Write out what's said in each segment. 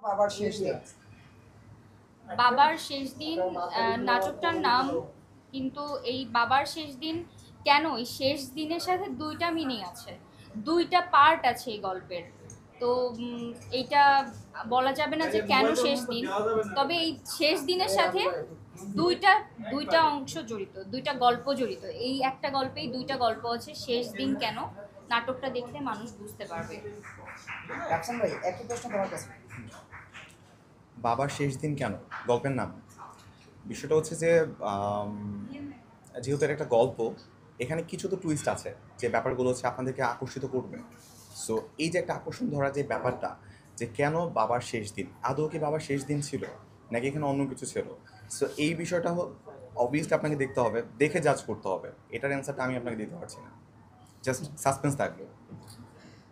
বাবার শেষ দিন। বাবার শেষ দিন নাটকটার নাম, কিন্তু এই বাবার শেষ দিন কেন, এই শেষ দিনের সাথে দুইটা মিনিং আছে, দুইটা পার্ট আছে এই গল্পের। তো এইটা বলা যাবে না যে কেন শেষ দিন, তবে এই শেষ দিনের সাথে দুইটা দুইটা অংশ জড়িত, দুইটা গল্প জড়িত। এই একটা গল্পেই দুইটা গল্প আছে। শেষ দিন কেন, নাটকটা দেখলে মানুষ বুঝতে পারবে। রাফসান ভাই, একই প্রশ্ন তোমার কাছে। বাবার শেষ দিন কেন গল্পের নাম? বিষয়টা হচ্ছে যে আম, যেহেতু এটা একটা গল্প, এখানে কিছু তো টুইস্ট আছে যে ব্যাপারগুলো হচ্ছে আপনাদেরকে আকর্ষিত করবে। সো এই যে একটা আকর্ষণ ধরা যে ব্যাপারটা, যে কেন বাবার শেষ দিন, আদৌ কি বাবার শেষ দিন ছিল নাকি এখানে অন্য কিছু ছিল? সো এই বিষয়টা অবভিয়াসলি আপনাকে দেখতে হবে, দেখে জাজ করতে হবে। এটার অ্যান্সারটা আমি আপনাকে দিতে পারছি না, জাস্ট সাসপেন্স থাকবে।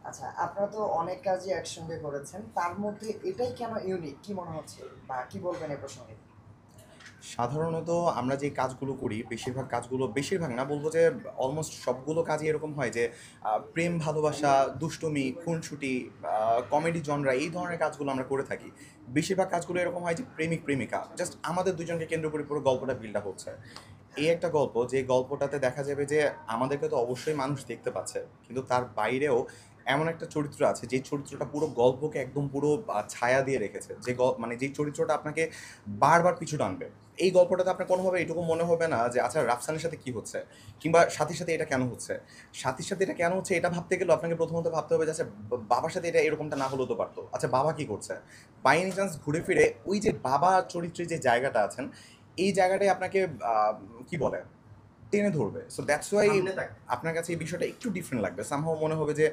আচ্ছা, আপনারা তো অনেক কাজই একসঙ্গে করেছেন, তার মধ্যে এটাই কেন ইউনিক কি মনে হচ্ছে, বা কি বলবেন এই প্রসঙ্গে? সাধারণত আমরা যে কাজগুলো করি, বেশিরভাগ কাজগুলো, বেশিরভাগ না বলবো যে অলমোস্ট সবগুলো কাজই এরকম হয় যে প্রেম ভালোবাসা, দুষ্টুমি, খুনসুটি, কমেডি জনরা, এই ধরনের কাজগুলো আমরা করে থাকি। বেশিরভাগ কাজগুলো এরকম হয় যে প্রেমিক প্রেমিকা, জাস্ট আমাদের দুজনকে কেন্দ্র করে পুরো গল্পটা বিল্ড আপ হচ্ছে। এই একটা গল্প, যে গল্পটাতে দেখা যাবে যে আমাদেরকে তো অবশ্যই মানুষ দেখতে পাচ্ছে, কিন্তু তার বাইরেও এমন একটা চরিত্র আছে যে চরিত্রটা পুরো গল্পকে একদম পুরো ছায়া দিয়ে রেখেছে, যে মানে যে চরিত্রটা আপনাকে বারবার পিছু টানবে। এই গল্পটাতে আপনার কোনোভাবে এটুকু মনে হবে না যে আচ্ছা রাফসানের সাথে কি হচ্ছে, কিংবা সাথীর সাথে এটা কেন হচ্ছে। সাথীর সাথে এটা কেন হচ্ছে এটা ভাবতে গেলে আপনাকে প্রথমত ভাবতে হবে যে আচ্ছা বাবার সাথে এটা এরকমটা না হলেও তো পারতো, আচ্ছা বাবা কি করছে। বাই এনি চান্স ঘুরে ফিরে ওই যে বাবা চরিত্রে যে জায়গাটা আছেন, এই জায়গাটাই আপনাকে কি বলে টেনে ধরবে। সো দ্যাটস ওয়াই আপনার কাছে এই বিষয়টা একটু ডিফারেন্ট লাগবে, সামহাও মনে হবে যে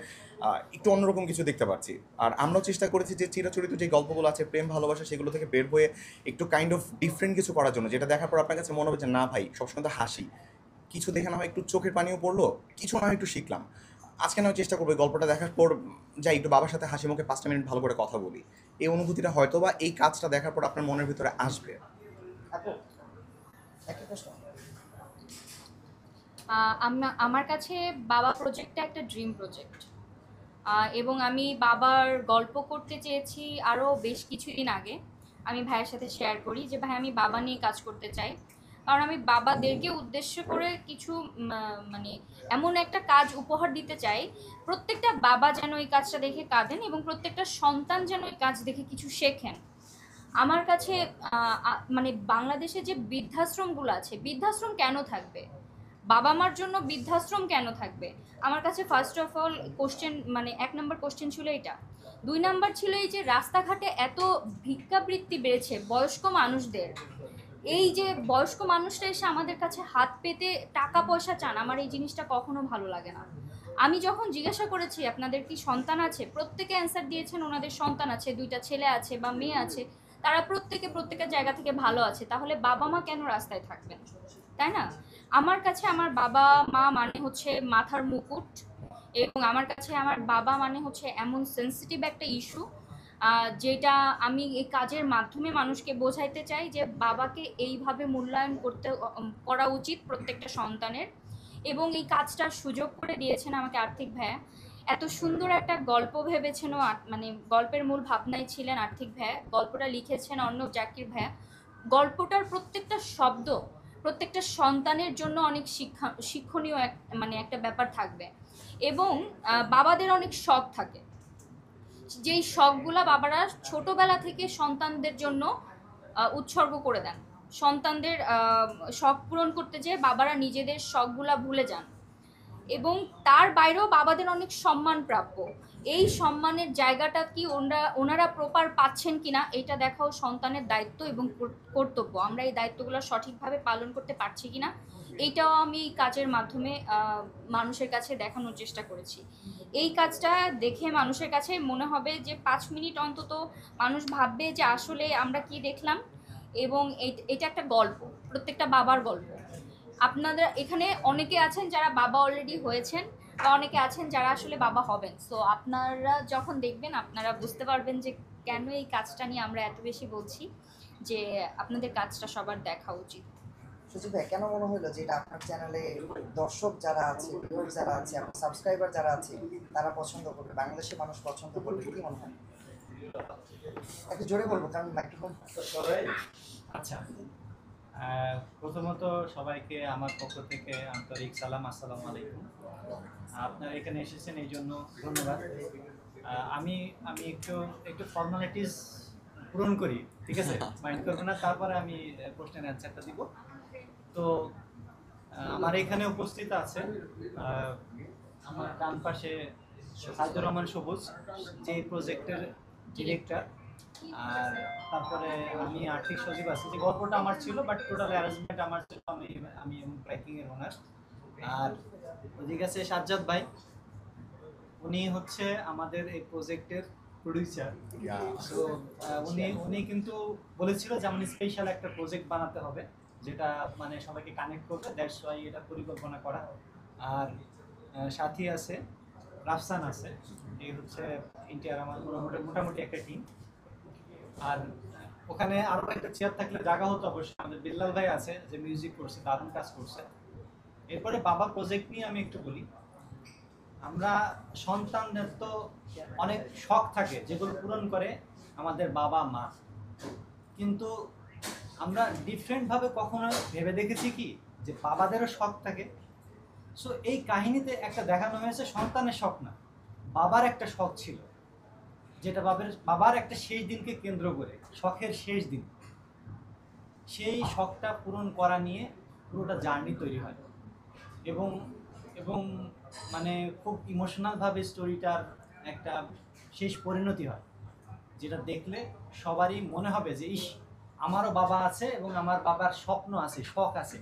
একটু অন্যরকম কিছু দেখতে পাচ্ছি। আর আমরাও চেষ্টা করেছি যে চিরাচরিত যে গল্পগুলো আছে প্রেম ভালোবাসা, সেগুলো থেকে বের হয়ে একটু কাইন্ড অফ ডিফারেন্ট কিছু করার জন্য, যেটা দেখার পর আপনার কাছে মনে হবে যে না ভাই, সবসময় তো হাসি, কিছু দেখে না হয় একটু চোখের পানিও পড়লো, কিছু না হয় একটু শিখলাম। আজকে না হয় চেষ্টা করবো এই গল্পটা দেখার পর যাই একটু বাবার সাথে হাসি মুখে 5টা মিনিট ভালো করে কথা বলি। এই অনুভূতিটা হয়তো বা এই কাজটা দেখার পর আপনার মনের ভিতরে আসবে। আপু, একই প্রশ্ন। আমার কাছে বাবা প্রজেক্টটা একটা ড্রিম প্রজেক্ট, এবং আমি বাবার গল্প করতে চেয়েছি আরও বেশ কিছুদিন আগে। আমি ভাইয়ের সাথে শেয়ার করি যে ভাই আমি বাবা নিয়ে কাজ করতে চাই, কারণ আমি বাবাদেরকে উদ্দেশ্য করে কিছু মানে এমন একটা কাজ উপহার দিতে চাই, প্রত্যেকটা বাবা যেন এই কাজটা দেখে কাঁদেন এবং প্রত্যেকটা সন্তান যেন এই কাজ দেখে কিছু শেখেন। আমার কাছে মানে বাংলাদেশে যে বৃদ্ধাশ্রমগুলো আছে, বৃদ্ধাশ্রম কেন থাকবে, বাবা মার জন্য বৃদ্ধাশ্রম কেন থাকবে? আমার কাছে ফার্স্ট অফ অল কোশ্চেন, মানে 1 নম্বর কোশ্চেন ছিল এটা। 2 নম্বর ছিল এই যে রাস্তাঘাটে এত ভিক্ষাবৃত্তি বেড়েছে বয়স্ক মানুষদের, এই যে বয়স্ক মানুষরা এসে আমাদের কাছে হাত পেতে টাকা পয়সা চান, আমার এই জিনিসটা কখনো ভালো লাগে না। আমি যখন জিজ্ঞাসা করেছি আপনাদের কি সন্তান আছে, প্রত্যেকে অ্যান্সার দিয়েছেন ওনাদের সন্তান আছে, 2টা ছেলে আছে বা মেয়ে আছে, তারা প্রত্যেকে প্রত্যেকের জায়গা থেকে ভালো আছে, তাহলে বাবা মা কেন রাস্তায় থাকবেন, তাই না? আমার কাছে আমার বাবা মা মানে হচ্ছে মাথার মুকুট, এবং আমার কাছে আমার বাবা মানে হচ্ছে এমন সেন্সিটিভ একটা ইস্যু, যেটা আমি এই কাজের মাধ্যমে মানুষকে বোঝাইতে চাই যে বাবাকে এইভাবে মূল্যায়ন করা উচিত প্রত্যেকটা সন্তানের। এবং এই কাজটার সুযোগ করে দিয়েছেন আমাকে আর্থিক ভাইয়া, এত সুন্দর একটা গল্প ভেবেছেন ও, মানে গল্পের মূল ভাবনায় ছিলেন আর্থিক ভাইয়া, গল্পটা লিখেছেন অর্ণব জাকির ভাইয়া। গল্পটার প্রত্যেকটা শব্দ প্রত্যেকটা সন্তানের জন্য অনেক শিক্ষণীয় মানে একটা ব্যাপার থাকবে। এবং বাবাদের অনেক শখ থাকে, যেই শখগুলা বাবারা ছোটবেলা থেকে সন্তানদের জন্য উৎসর্গ করে দেন। সন্তানদের শখ পূরণ করতে যেয়ে বাবারা নিজেদের শখগুলা ভুলে যান, এবং তার বাইরেও বাবাদের অনেক সম্মান প্রাপ্য। এই সম্মানের জায়গাটা কি ওনারা প্রপার পাচ্ছেন কিনা এটা দেখাও সন্তানের দায়িত্ব এবং কর্তব্য। আমরা এই দায়িত্বগুলো সঠিকভাবে পালন করতে পারছি কিনা এইটাও আমি এই কাজের মাধ্যমে মানুষের কাছে দেখানোর চেষ্টা করেছি। এই কাজটা দেখে মানুষের কাছে মনে হবে যে 5 মিনিট অন্তত মানুষ ভাববে যে আসলে আমরা কি দেখলাম, এবং এটা একটা গল্প, প্রত্যেকটা বাবার গল্প। আপনাদের এখানে অনেকে আছেন যারা বাবা অলরেডি হয়েছেন, বা অনেকে আছেন যারা আসলে বাবা হবেন। সো আপনারা যখন দেখবেন আপনারা বুঝতে পারবেন যে কেন এই কাজটা নিয়ে আমরা এত বেশি বলছি, যে আপনাদের কাজটা সবার দেখা উচিত। সুজিত ভাই, কেন মনে হলো যে এটা আপনার চ্যানেলে দর্শক যারা আছে, ভিউয়ার যারা আছে, আপনার সাবস্ক্রাইবার যারা আছে, তারা পছন্দ করবে, বাংলাদেশের মানুষ পছন্দ করবে, কি মনে হয়? একটু জোরে বলবো কারণ মাইক্রোফোন। আচ্ছা, প্রথমত সবাইকে আমার পক্ষ থেকে আন্তরিক সালাম, আসসালামু আলাইকুম। আপনারা এখানে এসেছেন এই জন্য ধন্যবাদ। আমি আমি একটু একটু ফর্মালিটিস পূরণ করি, ঠিক আছে? মাইন্ড করবো না, তারপরে আমি প্রশ্নের অ্যান্সারটা দিব। তো আমার এখানে উপস্থিত আছে আমার ডান পাশে সাইদুর রহমান সবুজ, যে প্রজেক্টের ডিরেক্টর। আর তারপরে আমি আর্থিক সচিব আছি, যে গল্পটা আমার ছিল বাট টোটাল অ্যারেঞ্জমেন্ট আমার ছিল। আমি আমি ব্রেকিং এর ওনার। আর ওদিকে আছে সাজ্জাদ ভাই, উনি হচ্ছে আমাদের এই প্রজেক্টের প্রোডিউসার। সো উনি উনি কিন্তু বলেছিল যে আমি স্পেশাল একটা প্রজেক্ট বানাতে হবে যেটা মানে সবাইকে কানেক্ট করবে, দ্যাটস ওয়াই এটা পরিকল্পনা করা। আর সাথী আছে, রাফসান আছে, এই হচ্ছে ইন্ডিয়ার আমার মোটামুটি একটা টিম। আর ওখানে আরো একটা চেয়ার থাকলে জায়গা হতো অবশ্যই। আমাদের বিল্লাল ভাই আছে, যে মিউজিক করছে, দারুণ কাজ করছে। এরপরে বাবা প্রজেক্ট নিয়ে আমি একটু বলি। আমরা সন্তানদের তো অনেক শখ থাকে যেগুলো পূরণ করে আমাদের বাবা মা, কিন্তু আমরা ডিফারেন্টভাবে কখনো ভেবে দেখেছি কি যে বাবাদেরও শখ থাকে? সো এই কাহিনীতে একটা দেখানো হয়েছে সন্তানের শখ না, বাবার একটা শখ ছিল, যেটা বাবার একটা শেষ দিনকে কেন্দ্র করে, শখের শেষ দিন, সেই শখটা পূরণ করা নিয়ে পুরোটা জার্নি তৈরি হয়। এবং এবং মানে খুব ইমোশনালভাবে স্টোরিটার একটা শেষ পরিণতি হয়, যেটা দেখলে সবারই মনে হবে যে ইস, আমারও বাবা আছে এবং আমার বাবার স্বপ্ন আছে, শখ আছে।